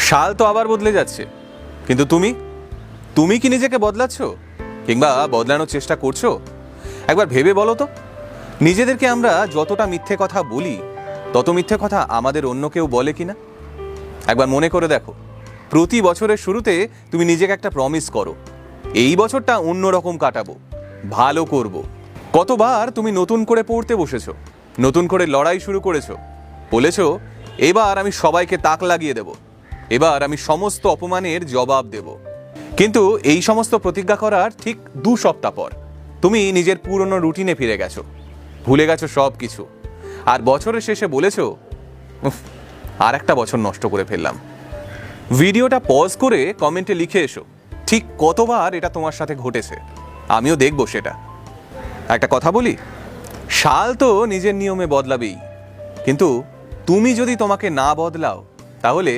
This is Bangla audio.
সাল তো আবার বদলে যাচ্ছে, কিন্তু তুমি তুমি কি নিজেকে বদলাচ্ছ কিংবা বদলানোর চেষ্টা করছো? একবার ভেবে বলো তো। নিজেদেরকে আমরা যতটা মিথ্যে কথা বলি, তত মিথ্যে কথা আমাদের অন্য কেউ বলে কিনা একবার মনে করে দেখো। প্রতি বছরের শুরুতে তুমি নিজেকে একটা প্রমিস করো, এই বছরটা অন্যরকম কাটাবো, ভালো করব। কতবার তুমি নতুন করে পড়তে বসেছো, নতুন করে লড়াই শুরু করেছো, বলেছো এবার আমি সবাইকে তাক লাগিয়ে দেব, এবার আমি সমস্ত অপমানের জবাব দেব। কিন্তু এই সমস্ত প্রতিজ্ঞা করার ঠিক 2 সপ্তাহ পর তুমি নিজের পুরনো রুটিনে ফিরে গেছো, ভুলে গেছো সব কিছু। আর বছরের শেষে বলেছো, উফ, আর একটা বছর নষ্ট করে ফেললাম। ভিডিওটা পজ করে কমেন্টে লিখে এসো ঠিক কতবার এটা তোমার সাথে ঘটেছে, আমিও দেখবো সেটা। একটা কথা বলি, সাল তো নিজের নিয়মে বদলাবেই, কিন্তু তুমি যদি তোমাকে না বদলাও তাহলে